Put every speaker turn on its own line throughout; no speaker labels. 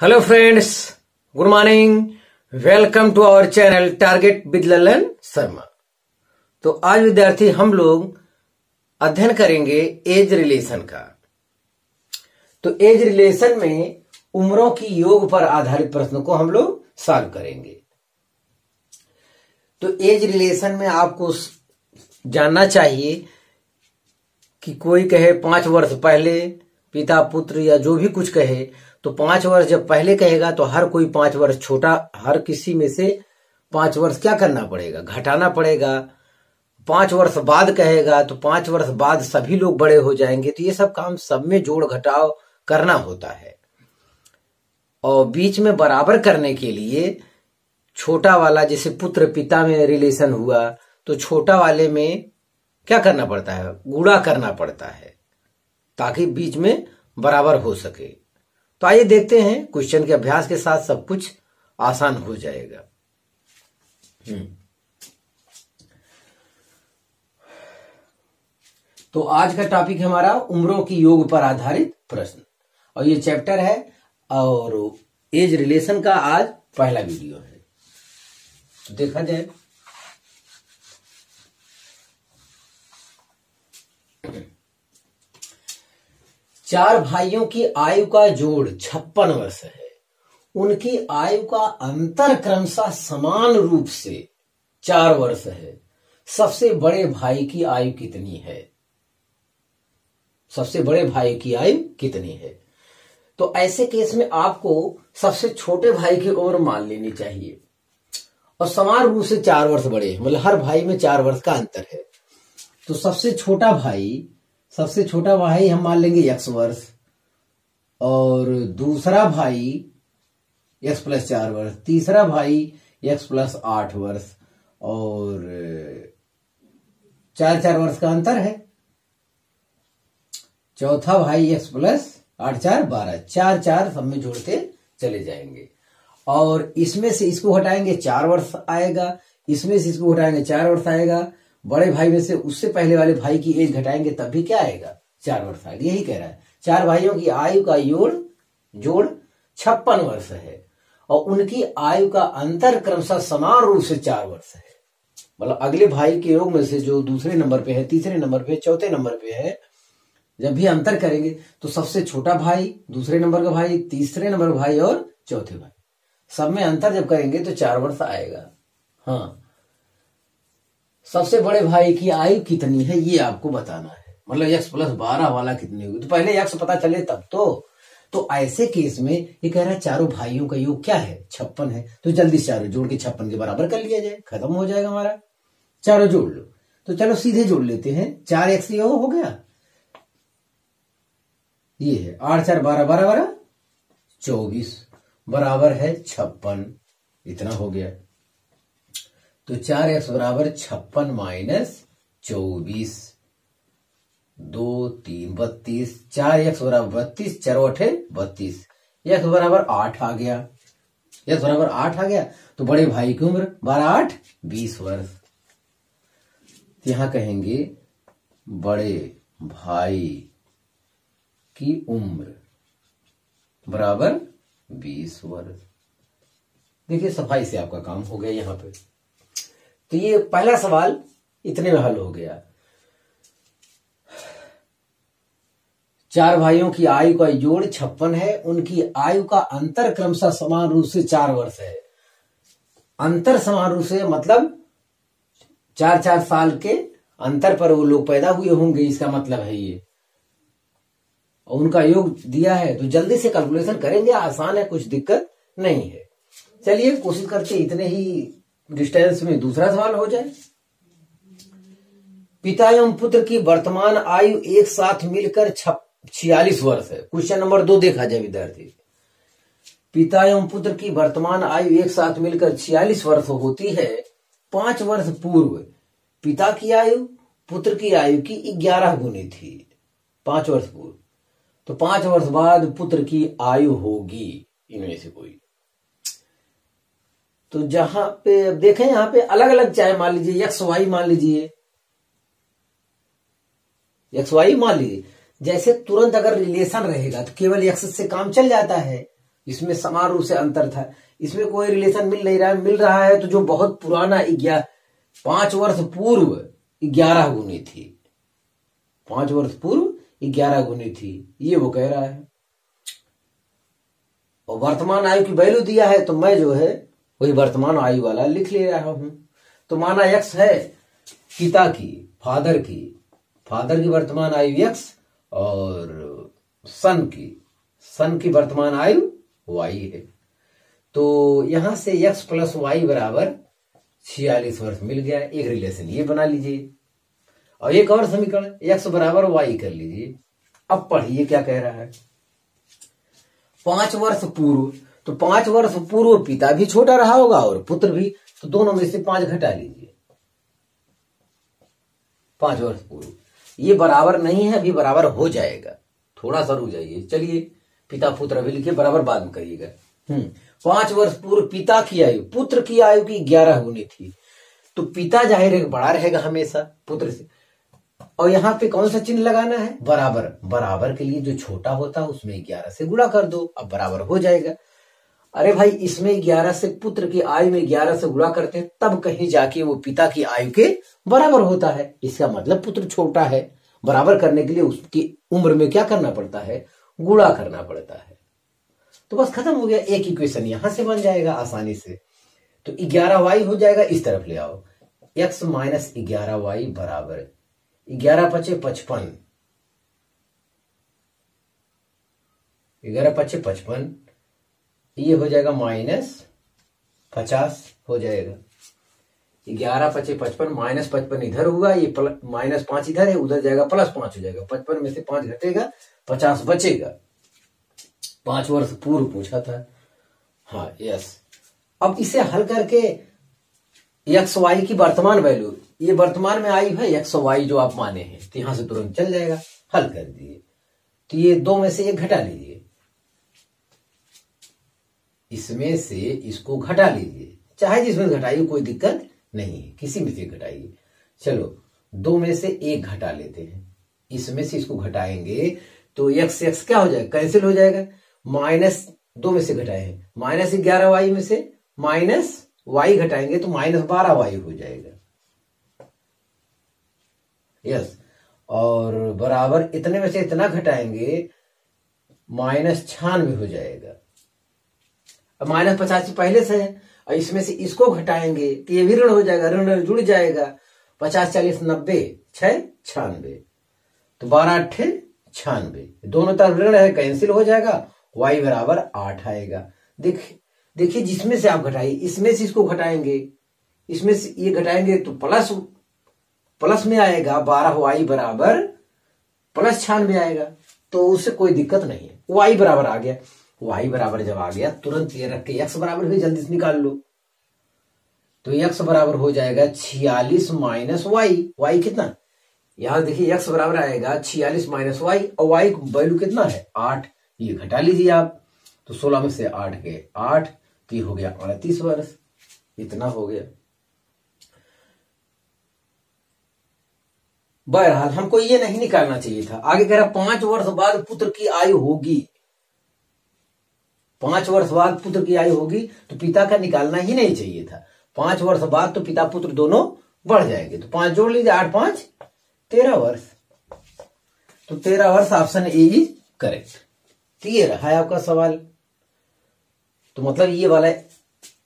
Hello friends, good morning. Welcome to our channel target with Lalan Sharma. तो आज विद्यार्थी हम लोग अध्ययन करेंगे एज रिलेशन का। तो एज रिलेशन में उम्रों की योग पर आधारित प्रश्नों को हम लोग सॉल्व करेंगे। तो एज रिलेशन में आपको जानना चाहिए कि कोई कहे 5 वर्ष पहले पिता पुत्र या जो भी कुछ कहे, तो 5 वर्ष जब पहले कहेगा तो हर कोई 5 वर्ष छोटा, हर किसी में से 5 वर्ष क्या करना पड़ेगा, घटाना पड़ेगा। 5 वर्ष बाद कहेगा तो 5 वर्ष बाद सभी लोग बड़े हो जाएंगे। तो ये सब काम सब में जोड़ घटाव करना होता है। और बीच में बराबर करने के लिए छोटा वाला, जैसे पुत्र पिता में रिलेशन हुआ तो छोटा वाले में क्या करना पड़ता है, गुणा करना पड़ता है ताकि बीच में बराबर हो सके। तो आइए देखते हैं, क्वेश्चन के अभ्यास के साथ सब कुछ आसान हो जाएगा। तो आज का टॉपिक है हमारा उम्रों की योग पर आधारित प्रश्न, और ये चैप्टर है और एज रिलेशन का आज पहला वीडियो है। तो देखा जाए, चार भाइयों की आयु का जोड़ 56 वर्ष है। उनकी आयु का अंतर क्रमशः समान रूप से 4 वर्ष है। सबसे बड़े भाई की आयु कितनी है? सबसे बड़े भाई की आयु कितनी है? तो ऐसे केस में आपको सबसे छोटे भाई की उम्र मान लेनी चाहिए और समान रूप से 4 वर्ष बड़े, मतलब हर भाई में 4 वर्ष का अंतर है। तो सबसे छोटा भाई हम मान लेंगे x वर्ष, और दूसरा भाई x प्लस 4 वर्ष, तीसरा भाई x प्लस 8 वर्ष, और 4 वर्ष का अंतर है। चौथा भाई x प्लस 8 4 12, 4 सब में जोड़ते चले जाएंगे। और इसमें से इसको हटाएंगे 4 वर्ष आएगा, इसमें से इसको हटाएंगे 4 वर्ष आएगा। बड़े भाई में से उससे पहले वाले भाई की एज घटाएंगे तब भी क्या आएगा, 4 वर्ष आएगा। यही कह रहा है, 4 भाइयों की आयु का जोड़ 56 वर्ष है और उनकी आयु का अंतर क्रमशः समान रूप से 4 वर्ष है। मतलब अगले भाई के योग में से जो दूसरे नंबर पे है, तीसरे नंबर पे, चौथे नंबर पे है, जब भी अंतर करेंगे तो सबसे छोटा भाई, दूसरे नंबर का भाई, तीसरे नंबर भाई और चौथे भाई, सब में अंतर जब करेंगे तो 4 वर्ष आएगा। हाँ, सबसे बड़े भाई की आयु कितनी है ये आपको बताना है। मतलब x प्लस 12 वाला कितनी होगी, तो पहले x पता चले तब तो ऐसे केस में ये कह रहा है चारों भाइयों का योग क्या है, 56 है। तो जल्दी से चारों जोड़ के 56 के बराबर कर लिया जाए, खत्म हो जाएगा हमारा। चारों जोड़ लो, तो चलो सीधे जोड़ लेते हैं। 4x ये हो गया, ये है 8 4 12 12 12 24 बराबर है 56, इतना हो गया। तो 4x बराबर 56 माइनस 24, 2 3 32, 4x बराबर 32, 4 8 32, x बराबर 8 आ गया। x बराबर 8 आ गया तो बड़े भाई की उम्र 12 8 20 वर्ष। यहां कहेंगे बड़े भाई की उम्र बराबर 20 वर्ष। देखिए, सफाई से आपका काम हो गया यहां पे। तो ये पहला सवाल इतने में हल हो गया। 4 भाइयों की आयु का जोड़ 56 है, उनकी आयु का अंतर क्रमशः समान रूप से 4 वर्ष है। अंतर समान रूप से मतलब 4 साल के अंतर पर वो लोग पैदा हुए होंगे, इसका मतलब है ये। और उनका योग दिया है तो जल्दी से कैलकुलेशन करेंगे, आसान है, कुछ दिक्कत नहीं है। चलिए कोशिश करते इतने ही डिस्टेंस में दूसरा सवाल हो जाए। पिता एवं पुत्र की वर्तमान आयु एक साथ मिलकर 46 वर्ष है। क्वेश्चन नंबर 2 देखा जाए विद्यार्थी। पिता एवं पुत्र की वर्तमान आयु एक साथ मिलकर 46 वर्ष होती है। 5 वर्ष पूर्व पिता की आयु पुत्र की आयु की 11 गुनी थी, 5 वर्ष पूर्व। तो 5 वर्ष बाद पुत्र की आयु होगी इनमें से कोई। तो जहां पे देखें, यहां पे अलग अलग चाहे मान लीजिए x y मान लीजिए, x y मान लीजिए। जैसे तुरंत अगर रिलेशन रहेगा तो केवल x से काम चल जाता है, इसमें समान रूप से अंतर था, इसमें कोई रिलेशन मिल नहीं रहा है। मिल रहा है तो जो बहुत पुराना 5 वर्ष पूर्व 11 गुनी थी, 5 वर्ष पूर्व 11 गुनी थी, ये वो कह रहा है। और वर्तमान आयु की वैल्यू दिया है तो मैं जो है वही वर्तमान आयु वाला लिख ले रहा हूं। तो माना x है पिता की, फादर की वर्तमान आयु x और सन की वर्तमान आयु y है। तो यहां से x प्लस वाई बराबर 46 वर्ष मिल गया। एक रिलेशन ये बना लीजिए और एक और समीकरण x बराबर y कर लीजिए। अब पढ़िए क्या कह रहा है। 5 वर्ष पूर्व, तो 5 वर्ष पूर्व पिता भी छोटा रहा होगा और पुत्र भी, तो दोनों में से 5 घटा लीजिए। 5 वर्ष पूर्व ये बराबर नहीं है, अभी बराबर हो जाएगा, थोड़ा सा रुक जाइए। चलिए पिता पुत्र अभी लिखिए, बराबर बाद में करिएगा। 5 वर्ष पूर्व पिता की आयु पुत्र की आयु की 11 गुनी थी, तो पिता जाहिर है बड़ा रहेगा हमेशा पुत्र से। और यहाँ पे कौन सा चिन्ह लगाना है, बराबर। बराबर के लिए जो छोटा होता है उसमें 11 से गुणा कर दो, अब बराबर हो जाएगा। अरे भाई इसमें 11 से पुत्र की आयु में 11 से गुणा करते हैं तब कहीं जाके वो पिता की आयु के बराबर होता है। इसका मतलब पुत्र छोटा है, बराबर करने के लिए उसकी उम्र में क्या करना पड़ता है, गुणा करना पड़ता है। तो बस खत्म हो गया, एक इक्वेशन यहां से बन जाएगा आसानी से। तो 11y हो जाएगा, इस तरफ ले आओ, x माइनस 11y बराबर 11 पचे 55, 11 पचे 55, ये हो जाएगा -50 हो जाएगा। 11 पचे 55, -55 इधर हुआ, ये -5 इधर है, उधर जाएगा +5 हो जाएगा। 55 में से 5 घटेगा, 50 बचेगा। 5 वर्ष पूर्व पूछा था, हाँ यस। अब इसे हल करके एक्स वाई की वर्तमान वैल्यू, ये वर्तमान में आई है एक्स वाई जो आप माने हैं, तो यहां से तुरंत चल जाएगा। हल कर दिए तो ये 2 में से 1 घटा लीजिए, इसमें से इसको घटा लीजिए, चाहे जिसमें घटाइए कोई दिक्कत नहीं है, किसी में से घटाइए। चलो 2 में से 1 घटा लेते हैं, इसमें से इसको घटाएंगे तो x क्या हो जाएगा, कैंसिल हो जाएगा। -2 में से घटाए हैं, -11y में से -y घटाएंगे तो -12y हो जाएगा। यस, और बराबर इतने में से इतना घटाएंगे -96 हो जाएगा। अब -85 पहले से है और इसमें से इसको घटाएंगे तो ये भी ऋण हो जाएगा, ऋण जुड़ जाएगा। 50 40 90 6 96, तो 12 8 96, दोनों तरफ ऋण है, कैंसिल हो जाएगा। y बराबर 8 आएगा। देखिए जिसमें से आप घटाइए, इसमें से इसको घटाएंगे, इसमें से ये घटाएंगे तो प्लस में आएगा। 12y बराबर +96 आएगा, तो उससे कोई दिक्कत नहीं है। y बराबर आ गया, y बराबर जब आ गया तुरंत ये रख के x बराबर भी जल्दी से निकाल लो। तो x बराबर हो जाएगा 46 माइनस y कितना, यहां देखिए x बराबर आएगा 46 माइनस y, और y वैल्यू कितना है 8, ये घटा लीजिए आप। तो 16 में से 8 गए 8, तो ये हो गया 38 वर्ष, इतना हो गया। बहरहाल हमको ये नहीं निकालना चाहिए था। आगे कह रहा 5 वर्ष बाद पुत्र की आयु होगी, 5 वर्ष बाद पुत्र की आयु होगी, तो पिता का निकालना ही नहीं चाहिए था। 5 वर्ष बाद तो पिता पुत्र दोनों बढ़ जाएंगे, तो 5 जोड़ लीजिए, 8 5 13 वर्ष। तो 13 वर्ष ऑप्शन ए इज करेक्ट। तो ये रहा है आपका सवाल। तो मतलब ये वाला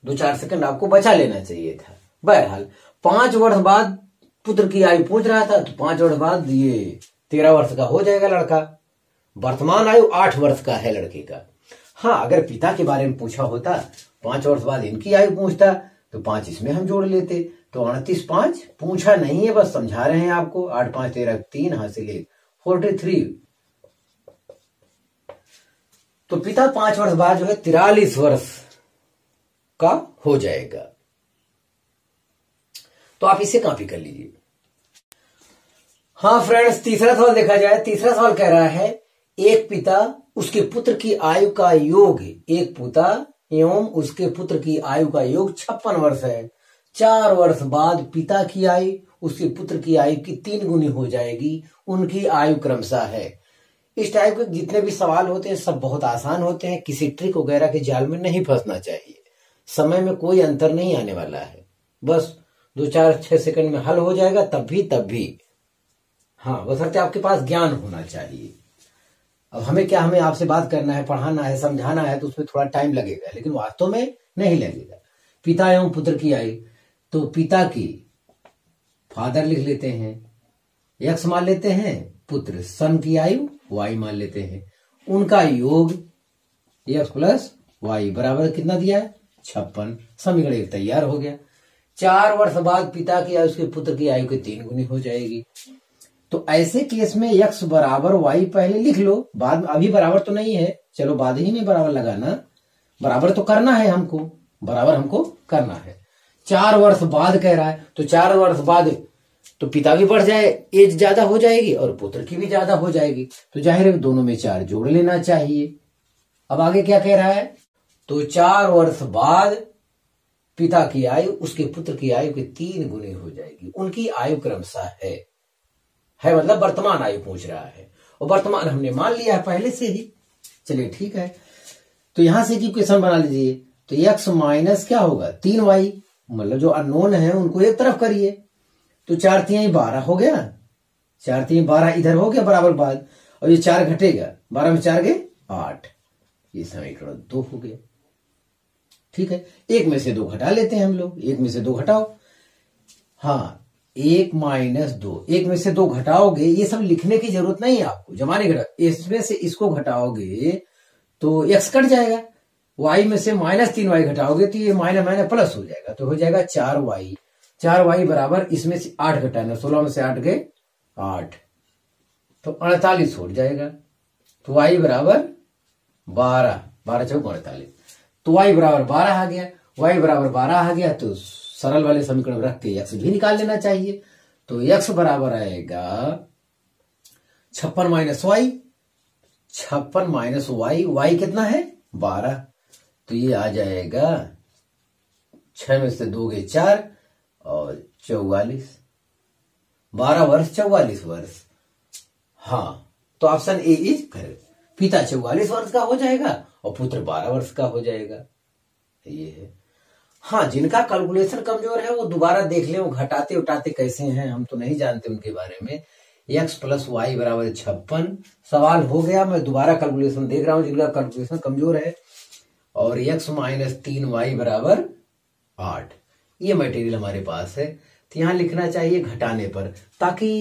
2-4 सेकंड आपको बचा लेना चाहिए था। बहरहाल 5 वर्ष बाद पुत्र की आयु पूछ रहा था, तो 5 वर्ष बाद ये 13 वर्ष का हो जाएगा लड़का। वर्तमान आयु 8 वर्ष का है लड़के का। हाँ, अगर पिता के बारे में पूछा होता, 5 वर्ष बाद इनकी आयु पूछता, तो 5 इसमें हम जोड़ लेते। तो 38 5 पूछा नहीं है, बस समझा रहे हैं आपको। 8 5 13 3 हासिल 1 43। तो पिता 5 वर्ष बाद जो है 43 वर्ष का हो जाएगा। तो आप इसे कॉपी कर लीजिए। हाँ फ्रेंड्स, तीसरा सवाल देखा जाए। तीसरा सवाल कह रहा है एक पिता उसके पुत्र की आयु का योग, एक पिता एवं उसके पुत्र की आयु का योग 56 वर्ष है। 4 वर्ष बाद पिता की आयु उसके पुत्र की आयु की 3 गुनी हो जाएगी। उनकी आयु क्रमशः है इस टाइप के जितने भी सवाल होते हैं सब बहुत आसान होते हैं, किसी ट्रिक वगैरह के जाल में नहीं फंसना चाहिए। समय में कोई अंतर नहीं आने वाला है, बस 2-4-6 सेकंड में हल हो जाएगा, तब भी। हाँ, बशर्ते आपके पास ज्ञान होना चाहिए। अब हमें आपसे बात करना है, पढ़ाना है, समझाना है, तो उसमें थोड़ा टाइम लगेगा, लेकिन वास्तव में नहीं लगेगा। पिता एवं पुत्र की आयु, तो पिता की फादर लिख लेते हैं, एक्स मान लेते हैं, पुत्र सन की आयु वाई मान लेते हैं, उनका योग एक्स प्लस वाई बराबर कितना दिया है 56। समीकरण एक तैयार हो गया। 4 वर्ष बाद पिता की आयु उसके पुत्र की आयु के 3 गुनी हो जाएगी। तो ऐसे केस में x बराबर y पहले लिख लो, बाद में, अभी बराबर तो नहीं है, चलो बाद ही में बराबर लगाना, बराबर तो करना है हमको, बराबर हमको करना है। 4 वर्ष बाद कह रहा है, तो 4 वर्ष बाद तो पिता भी बढ़ जाए, एज ज्यादा हो जाएगी और पुत्र की भी ज्यादा हो जाएगी, तो जाहिर है दोनों में 4 जोड़ लेना चाहिए। अब आगे क्या कह रहा है, तो 4 वर्ष बाद पिता की आयु उसके पुत्र की आयु के 3 गुनी हो जाएगी। उनकी आयु क्रमशः है मतलब वर्तमान आयु पूछ रहा है, और वर्तमान हमने मान लिया है पहले से ही। चलिए ठीक है, तो यहां से इक्वेशन बना लीजिए। तो x माइनस क्या होगा 3y, मतलब जो अननोन है उनको एक तरफ करिए, तो 4×3 12 हो गया, 4×3 12 इधर हो गया बराबर बाद, और ये 4 घटेगा, 12 में 4 गए 8, ये समीकरण 2 हो गया। ठीक है, एक में से 2 घटा लेते हैं हम लोग, एक में से 2 घटाओ, हाँ 1 माइनस 2, एक में से 2 घटाओगे, ये सब लिखने की जरूरत नहीं है आपको, जमाने घटा, इसमें से इसको घटाओगे तो x कट जाएगा, y में से -3y घटाओगे तो ये माइनस प्लस हो जाएगा, तो हो जाएगा 4y बराबर, इसमें से 8 घटाना, 16 में से 8 गए 8, तो 48 हो जाएगा, तो y बराबर 12, 12 चौक 48, तो y बराबर 12 आ गया, y बराबर 12 आ गया, तो सरल वाले समीकरण रख के x भी निकाल लेना चाहिए। तो x बराबर आएगा 56 माइनस वाई, 56 माइनस वाई कितना है 12, तो ये आ जाएगा 6 में से 2 गए 4 और 44, 12 वर्ष 44 वर्ष। हाँ, तो ऑप्शन ए इज करेक्ट, पिता 44 वर्ष का हो जाएगा और पुत्र 12 वर्ष का हो जाएगा, ये है। हाँ, जिनका कैलकुलेशन कमजोर है वो दोबारा देख ले, वो घटाते उठाते कैसे हैं हम तो नहीं जानते उनके बारे में। x प्लस वाई बराबर 56 सवाल हो गया, मैं दोबारा कैलकुलेशन देख रहा हूं जिनका कैलकुलेशन कमजोर है, और x माइनस 3y बराबर 8, ये मटेरियल हमारे पास है। तो यहां लिखना चाहिए घटाने पर, ताकि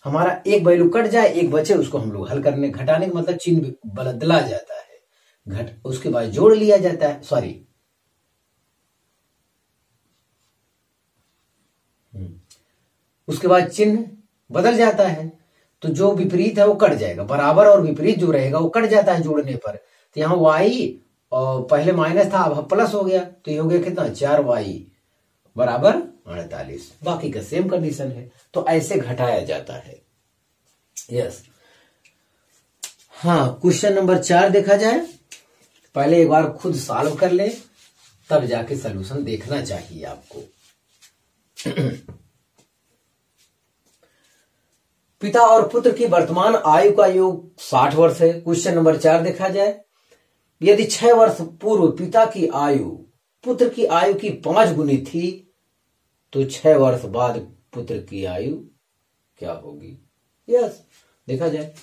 हमारा एक वैल्यू कट जाए, एक बचे, उसको हम लोग हल करने, घटाने का मतलब चिन्ह बदला जाता है, उसके बाद जोड़ लिया जाता है, सॉरी उसके बाद चिन्ह बदल जाता है, तो जो विपरीत है वो कट जाएगा, बराबर और विपरीत जो रहेगा वो कट जाता है जोड़ने पर। तो यहाँ y और पहले माइनस था अब प्लस हो गया, तो ये हो गया कितना 4y बराबर 48, बाकी का सेम कंडीशन है, तो ऐसे घटाया जाता है। यस, हाँ, क्वेश्चन नंबर 4 देखा जाए, पहले एक बार खुद सॉल्व कर ले, तब जाके सलूशन देखना चाहिए आपको। पिता और पुत्र की वर्तमान आयु का योग 60 वर्ष है। क्वेश्चन नंबर 4 देखा जाए, यदि 6 वर्ष पूर्व पिता की आयु पुत्र की आयु की 5 गुनी थी, तो 6 वर्ष बाद पुत्र की आयु क्या होगी। यस, देखा जाए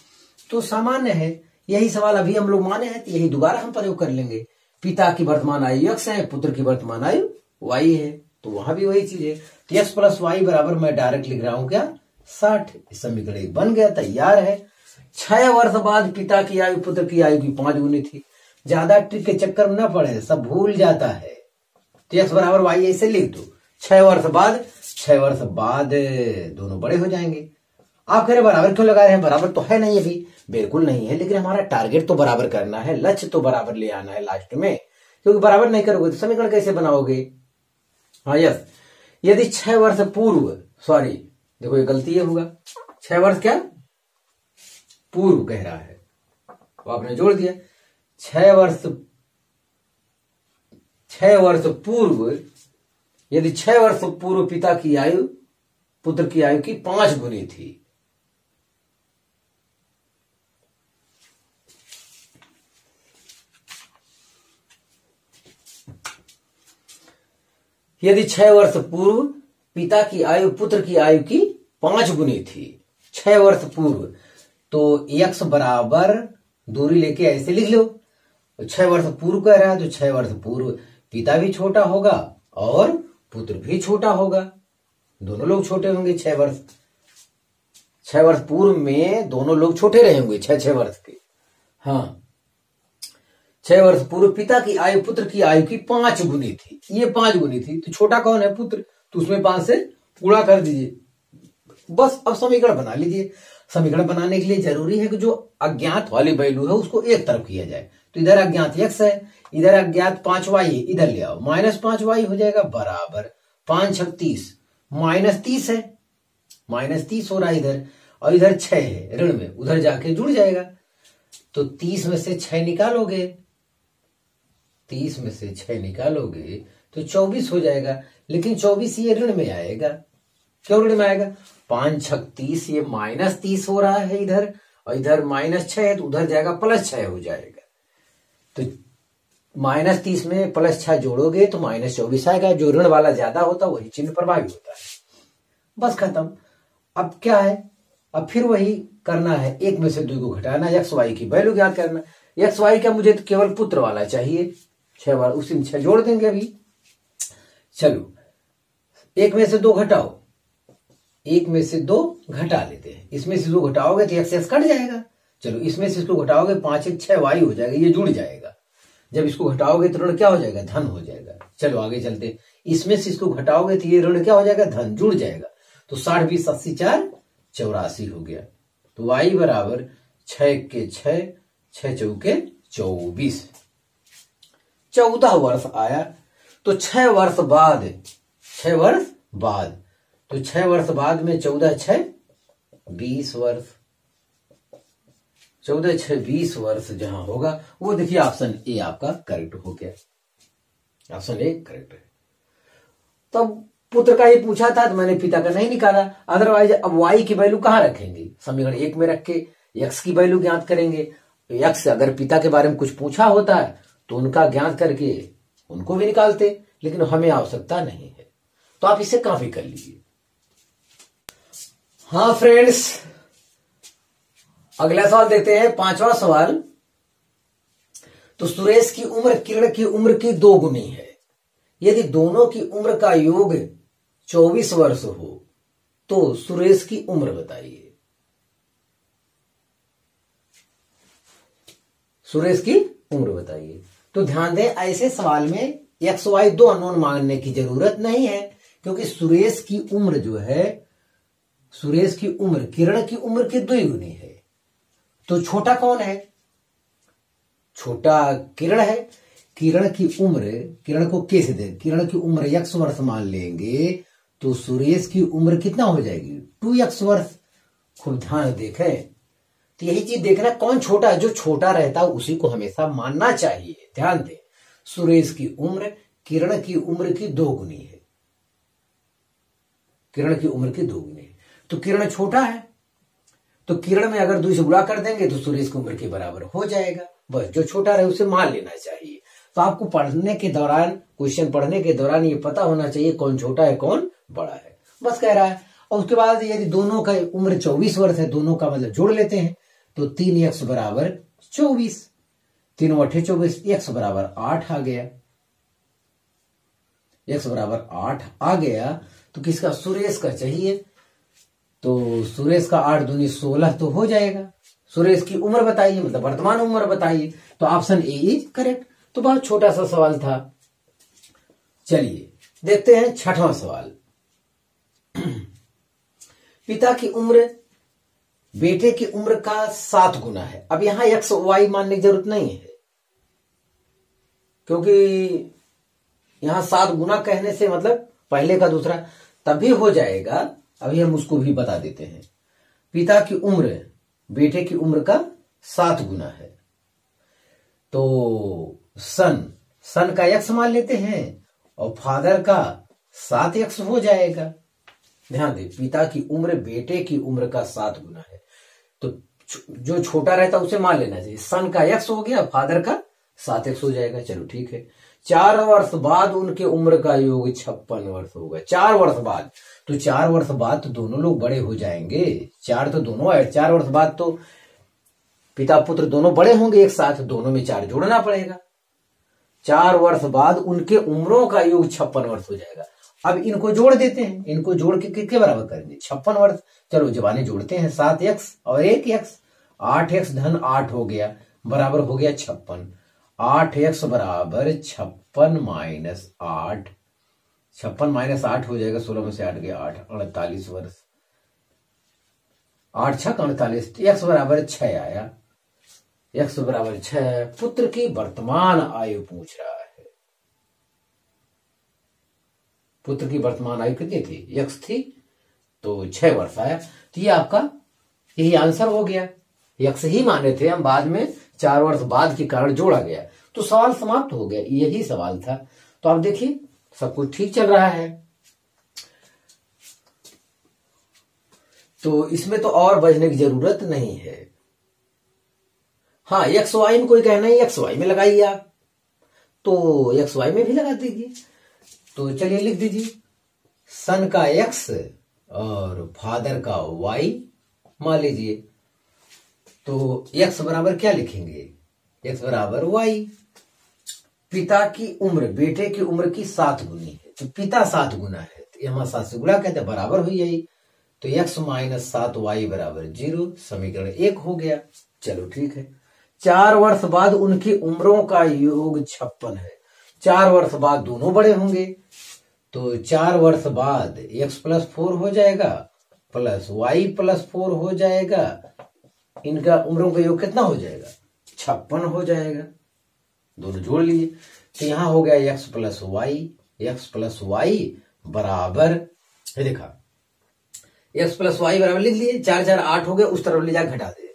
तो सामान्य है, यही सवाल अभी हम लोग माने हैं, तो यही दोबारा हम प्रयोग कर लेंगे। पिता की वर्तमान आयु x है, पुत्र की वर्तमान आयु y है, तो वहां भी वही चीज है। तो x प्लस वाई बराबर मैं डायरेक्ट लिख रहा हूं क्या 60, समीकरण बन गया, तैयार है। 6 वर्ष बाद पिता की आयु पुत्र की आयु की 5 गुनी थी, ज्यादा ट्रिक के चक्कर में न पड़े, सब भूल जाता है। तो x बराबर वाई ऐसे लिख दो, 6 वर्ष बाद दोनों बड़े हो जाएंगे। आप कह रहे बराबर क्यों लगा रहे हैं, बराबर तो है नहीं अभी, बिल्कुल नहीं है, लेकिन हमारा टारगेट तो बराबर करना है, लक्ष्य तो बराबर ले आना है लास्ट में, क्योंकि बराबर नहीं करोगे तो समीकरण कैसे बनाओगे। हाँ यस, यदि 6 वर्ष पूर्व, सॉरी देखो ये गलती है होगा, 6 वर्ष क्या पूर्व कह रहा है, तो आपने जोड़ दिया 6 वर्ष पूर्व, यदि 6 वर्ष पूर्व पिता की आयु पुत्र की आयु की 5 गुनी थी, यदि 6 वर्ष पूर्व पिता की आयु पुत्र की आयु की 5 गुनी थी, 6 वर्ष पूर्व, तो x बराबर दूरी लेके ऐसे लिख लो। 6 वर्ष पूर्व कह रहा है तो 6 वर्ष पूर्व पिता भी छोटा होगा और पुत्र भी छोटा होगा, दोनों लोग छोटे होंगे। 6 वर्ष पूर्व में दोनों लोग छोटे रहे होंगे, 6 वर्ष के। हाँ, 6 वर्ष पूर्व पिता की आयु पुत्र की आयु की 5 गुनी थी, ये 5 गुनी थी, तो छोटा कौन है? पुत्र, तो उसमें 5 से गुणा कर दीजिए बस। अब समीकरण बना लीजिए। समीकरण बनाने के लिए जरूरी है कि जो अज्ञात वाली वैल्यू है उसको एक तरफ किया जाए। तो इधर अज्ञात x है, इधर अज्ञात 5y है, इधर ले आओ, -5y हो जाएगा बराबर 5 6 30, -30 है, -30 हो रहा है इधर, और इधर 6 है ऋण में, उधर जाके जुड़ जाएगा। तो 30 में से 6 निकालोगे, 30 में से 6 निकालोगे तो 24 हो जाएगा, लेकिन 24 ये ऋण में आएगा। क्यों ऋण में आएगा? 5 6 30, ये -30 हो रहा है इधर, और इधर -6 है तो उधर जाएगा +6 हो जाएगा। तो -30 में +6 जोड़ोगे तो -24 आएगा। जो ऋण वाला ज्यादा होता है वही चिन्ह प्रभावी होता है। बस खत्म। अब क्या है? अब फिर वही करना है, 1 में से 2 को घटाना, एक्स वाई की वैल्यू ज्ञात करना। एक्स वाई का मुझे तो केवल पुत्र वाला चाहिए, 6 बार उसी में 6 जोड़ देंगे अभी। चलो 1 में से 2 घटाओ, 1 में से 2 घटा लेते हैं। इसमें से 2 घटाओगे तो एक्स कट जाएगा। चलो इसमें से इसको घटाओगे 5 1 6 वाई हो जाएगा, ये जुड़ जाएगा। जब इसको घटाओगे तो ऋण क्या हो जाएगा? धन हो जाएगा। चलो आगे चलते, इसमें से इसको घटाओगे तो ये ऋण क्या हो जाएगा? धन, जुड़ जाएगा। तो 60 20 80 4 84 हो गया। तो y बराबर 6 के 6 6 चौके 24, 14 वर्ष आया। तो 6 वर्ष बाद, 6 वर्ष बाद, तो 6 वर्ष बाद में 14 6 20 वर्ष, 14 6 20 वर्ष जहां होगा वो देखिए ऑप्शन ए आपका करेक्ट हो गया। ऑप्शन ए करेक्ट है। तब पुत्र का ही पूछा था तो मैंने पिता का नहीं निकाला। अदरवाइज अब y की वैल्यू कहां रखेंगे? समीकरण 1 में रख के x की वैल्यू ज्ञात करेंगे। x अगर पिता के बारे में कुछ पूछा होता है तो उनका ज्ञात करके उनको भी निकालते, लेकिन हमें आवश्यकता नहीं है, तो आप इसे कॉपी कर लीजिए। हाँ फ्रेंड्स, अगला सवाल देखते हैं, 5वां सवाल। तो सुरेश की उम्र किरण की उम्र की 2 गुनी है। यदि दोनों की उम्र का योग 24 वर्ष हो तो सुरेश की उम्र बताइए। सुरेश की उम्र बताइए। तो ध्यान दें, ऐसे सवाल में एक्स वाई 2 अननोन मानने की जरूरत नहीं है, क्योंकि सुरेश की उम्र जो है, सुरेश की उम्र किरण की उम्र की 2 गुनी है। तो छोटा कौन है? छोटा किरण है। किरण की उम्र, किरण को कैसे दे? किरण की उम्र x वर्ष मान लेंगे तो सुरेश की उम्र कितना हो जाएगी? 2x वर्ष। खूब ध्यान देखें, तो यही चीज देखना कौन छोटा है। जो छोटा रहता है उसी को हमेशा मानना चाहिए। ध्यान दें, सुरेश की उम्र किरण की उम्र की 2 गुनी है। किरण की उम्र की 2 गुनी है, तो किरण छोटा है, तो किरण में अगर 2 से गुणा कर देंगे तो सुरेश की उम्र के बराबर हो जाएगा। बस जो छोटा रहे उसे मान लेना चाहिए। तो आपको पढ़ने के दौरान, क्वेश्चन पढ़ने के दौरान ये पता होना चाहिए कौन छोटा है कौन बड़ा है। बस कह रहा है। और उसके बाद यदि दोनों का उम्र 24 वर्ष है, दोनों का मतलब जोड़ लेते हैं, तो 3x बराबर 24, 3 8 24, x बराबर 8 आ गया। x बराबर 8 आ गया। तो किसका? सुरेश का चाहिए। तो सुरेश का 8 दूनी 16 तो हो जाएगा। सुरेश की उम्र बताइए, मतलब वर्तमान उम्र बताइए। तो ऑप्शन ए इज करेक्ट। तो बहुत छोटा सा सवाल था। चलिए देखते हैं 6वां सवाल। पिता की उम्र बेटे की उम्र का 7 गुना है। अब यहां एक्स वाई मानने की जरूरत नहीं है, क्योंकि यहां 7 गुना कहने से मतलब पहले का दूसरा तभी हो जाएगा। अभी हम उसको भी बता देते हैं। पिता की उम्र बेटे की उम्र का 7 गुना है, तो सन का x मान लेते हैं और फादर का 7x हो जाएगा। ध्यान दें, पिता की उम्र बेटे की उम्र का 7 गुना है, तो जो छोटा रहता उसे मान लेना चाहिए। सन का x हो गया, फादर का 7x हो जाएगा। चलो ठीक है। 4 वर्ष बाद उनके उम्र का योग 56 वर्ष होगा। 4 वर्ष बाद, तो 4 वर्ष बाद तो दोनों लोग बड़े हो जाएंगे। 4 तो दोनों है, 4 वर्ष बाद तो पिता पुत्र दोनों बड़े होंगे एक साथ, दोनों में 4 जोड़ना पड़ेगा। 4 वर्ष बाद उनके उम्रों का योग 56 वर्ष हो जाएगा। अब इनको जोड़ देते हैं, इनको जोड़ के किसके बराबर करेंगे? 56 वर्ष। चलो जवाने जोड़ते हैं, 7x और 1x, 8x धन 8 हो गया, बराबर हो गया 56। 8x बराबर 56 माइनस 8, 56 माइनस 8 हो जाएगा, 16 में से 8 गया 8, 48 वर्ष। 8 छक 48, x बराबर 6 आया। x बराबर 6। पुत्र की वर्तमान आयु पूछ रहा है। पुत्र की वर्तमान आयु कितनी थी? x थी, तो 6 वर्ष आया। तो ये आपका यही आंसर हो गया। x ही माने थे हम, बाद में 4 वर्ष बाद के कारण जोड़ा गया, तो सवाल समाप्त हो गया। यही सवाल था। तो आप देखिए सब कुछ ठीक चल रहा है। तो इसमें तो और बचने की जरूरत नहीं है। हाँ, एक्स वाई में कोई कहना ही, एक्स वाई में लगाइए आप, तो एक्स वाई में भी लगा दीजिए। तो चलिए लिख दीजिए, सन का एक्स और फादर का वाई मान लीजिए। तो एक्स बराबर क्या लिखेंगे? एक्स बराबर वाई। पिता की उम्र, बेटे की उम्र की 7 गुनी है, तो पिता 7 गुना है, तो यहां 7 से गुणा कहते हैं, बराबर हुई यही। तो x माइनस 7 वाई बराबर 0, समीकरण 1 हो गया। चलो ठीक है। 4 वर्ष बाद उनकी उम्रों का योग 56 है। 4 वर्ष बाद दोनों बड़े होंगे, तो 4 वर्ष बाद x प्लस 4 हो जाएगा, प्लस y प्लस 4 हो जाएगा। इनका उम्रों का योग कितना हो जाएगा? 56 हो जाएगा। दोनों जोड़ लिए, तो यहां हो गया x प्लस वाई बराबर, देखा x प्लस वाई बराबर लिख लिए। 4 4 8 हो गए, उस तरफ ले जाकर घटा दे,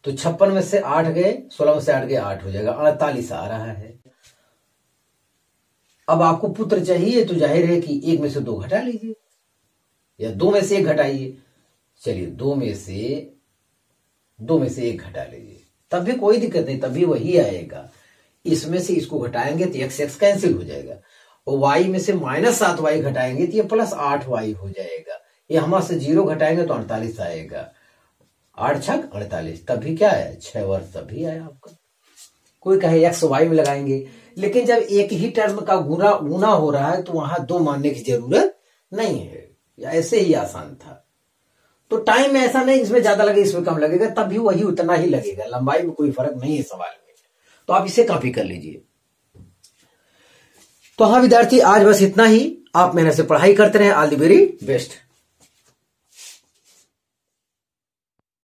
तो 56 में से 8 गए, 16 में से 8 गए 8 हो जाएगा, 48 आ रहा है। अब आपको पुत्र चाहिए, तो जाहिर है कि 1 में से 2 घटा लीजिए, या 2 में से 1 घटाइए। चलिए 2 में से 1 घटा लीजिए, तब भी कोई दिक्कत नहीं, तब भी वही आएगा। इसमें से इसको घटाएंगे तो x कैंसिल हो जाएगा, और y में से माइनस 7 वाई घटाएंगे तो ये प्लस 8 वाई हो जाएगा। ये हमारे से 0 घटाएंगे तो 48 आएगा। 8 छक 48, तभी क्या है? 6 वर्ष तभी आया आपका। कोई कहे x y में लगाएंगे, लेकिन जब एक ही टर्म का गुना हो रहा है तो वहां 2 मानने की जरूरत नहीं है, ऐसे ही आसान था। तो टाइम ऐसा नहीं इसमें ज्यादा लगेगा इसमें कम लगेगा, तब भी वही उतना ही लगेगा, लंबाई में कोई फर्क नहीं है सवाल में। तो आप इसे कॉपी कर लीजिए। तो हाँ विद्यार्थी, आज बस इतना ही। आप मेहनत से पढ़ाई करते रहे। All the very best.